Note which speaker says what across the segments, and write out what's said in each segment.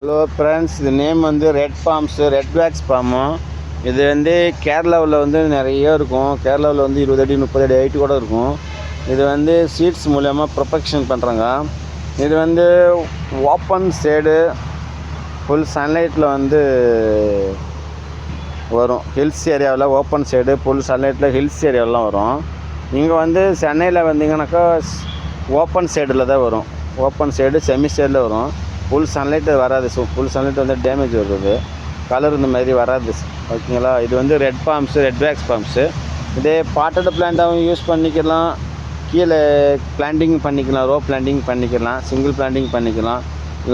Speaker 1: Hello friends, இது name வந்து red forms, red wax form. இது வந்து கேரளாவில் வந்து நிறைய இருக்கும். கேரளாவில் வந்து 20 அடி 30 அடி ஹைட்டு கூட இருக்கும். இது வந்து சீட்ஸ் மூலயமா ப்ரொபெக்ஷன் பண்ணுறாங்க. இது வந்து ஓப்பன் ஷேடு ஃபுல் சன்லைட்டில் வந்து வரும். ஹில்ஸ் ஏரியாவில் ஓப்பன் ஷேடு ஃபுல் சன்லைட்டில் ஹில்ஸ் ஏரியாவெலாம் வரும். இங்கே வந்து சென்னையில் வந்தீங்கன்னாக்கா ஓப்பன் ஷேடில் தான் வரும். ஓப்பன் ஷேடு செமி ஷேடில் வரும். ஃபுல் சன்லைட் வராது. ஸோ ஃபுல் சன்லைட் வந்து டேமேஜ் வருது, கலர் இந்த மாதிரி வராது. ஓகேங்களா. இது வந்து red forms, red wax forms. இதே பாட்டட் பிளான்ட்டாகவும் யூஸ் பண்ணிக்கலாம், கீழே பிளான்டிங் பண்ணிக்கலாம், ரோ பிளான்டிங் பண்ணிக்கலாம், சிங்கிள் பிளான்டிங் பண்ணிக்கலாம்,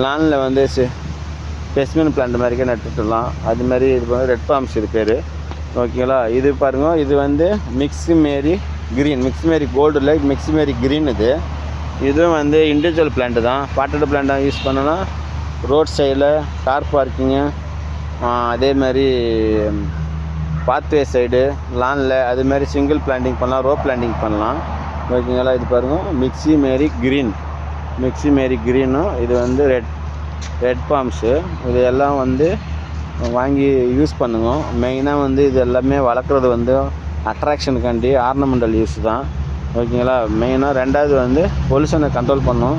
Speaker 1: லானில் வந்து ஸ்பெசிமென் பிளான்ட் மாதிரிக்கே நட்டுக்கலாம். அது மாதிரி இது வந்து ரெட் ஃபார்ம்ஸ் இது பேர். ஓகேங்களா. இது பாருங்கள், இது வந்து மிக்ஸி மேரி க்ரீன், மிக்ஸி மேரி கோல்டு இல்லை, மிக்ஸி மேரி க்ரீன். இதுவும் வந்து இண்டிவிஜுவல் பிளான்ட்டு தான். பாட்டட் பிளான்ட்டாக யூஸ் பண்ணோன்னா ரோட் சைடில், கார் பார்க்கிங்கு, அதே மாதிரி பாத்வே சைடு, லானில் அதுமாதிரி சிங்கிள் பிளான்டிங் பண்ணலாம், ரோ பிளான்டிங் பண்ணலாம். ஓகேங்களா. இது பாருங்கள், மிக்ஸி மேரி க்ரீன், மிக்ஸி மேரி க்ரீனும். இது வந்து ரெட் ஃபார்ம்ஸு. இது எல்லாம் வந்து வாங்கி யூஸ் பண்ணுங்க. மெயினாக வந்து இது எல்லாமே வளர்க்குறது வந்து அட்ராக்ஷனுக்காண்டி, ஆர்னமெண்டல் யூஸ் தான். ஓகேங்களா. மெயினாக ரெண்டாவது வந்து பொல்யூஷனை கண்ட்ரோல் பண்ணும்.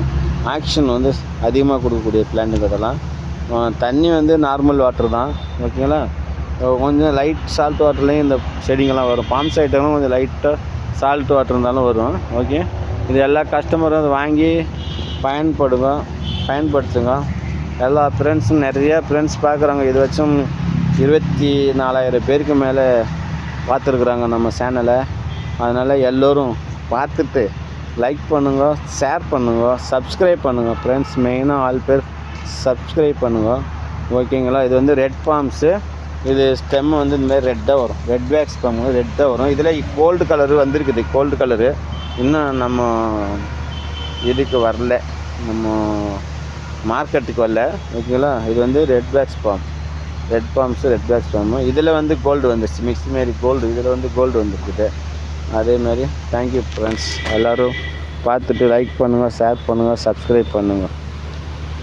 Speaker 1: ஆக்ஷன் வந்து அதிகமாக கொடுக்கக்கூடிய பிளான்ட்டுங்க இதெல்லாம். தண்ணி வந்து நார்மல் வாட்டர் தான். ஓகேங்களா. கொஞ்சம் லைட் சால்ட் வாட்டர்லேயும் இந்த செடிங்கெல்லாம் வரும். பாம் சைட்டெல்லாம் கொஞ்சம் லைட்டாக சால்ட் வாட்டர் இருந்தாலும் வரும். ஓகே. இது எல்லா கஸ்டமரும் அதை வாங்கி பயன்படுத்துங்க. எல்லா ஃப்ரெண்ட்ஸும் நிறையா ஃப்ரெண்ட்ஸ் பார்க்குறாங்க. இது வச்சும் 24,000 பேருக்கு மேலே பார்த்துருக்குறாங்க நம்ம சேனலை. அதனால் எல்லோரும் பார்த்துட்டு லைக் பண்ணுங்கள், ஷேர் பண்ணுங்கள், சப்ஸ்கிரைப் பண்ணுங்கள் ஃப்ரெண்ட்ஸ். மெயினாக ஆல் பேர் சப்ஸ்கிரைப் பண்ணுங்கள். ஓகேங்களா. இது வந்து ரெட் ஃபார்ம்ஸு. இது ஸ்டெம் வந்து இந்தமாதிரி ரெட்டாக வரும். ரெட் வேக்ஸ் ஃபார்ம் ரெட்டாக வரும். இதில் கோல்டு கலரு வந்திருக்குது. கோல்டு கலரு இன்னும் நம்ம இதுக்கு வரல, நம்ம மார்க்கெட்டுக்கு வரல. ஓகேங்களா. இது வந்து red wax form, red forms, red wax form. இதில் வந்து கோல்டு வந்துருச்சு, மிக்ஸி மாரி கோல்டு. இதில் வந்து கோல்டு வந்துருக்குது. அதேமாதிரி தேங்க்யூ ஃப்ரெண்ட்ஸ். எல்லோரும் பார்த்துட்டு லைக் பண்ணுங்கள், ஷேர் பண்ணுங்கள், சப்ஸ்கிரைப் பண்ணுங்கள்.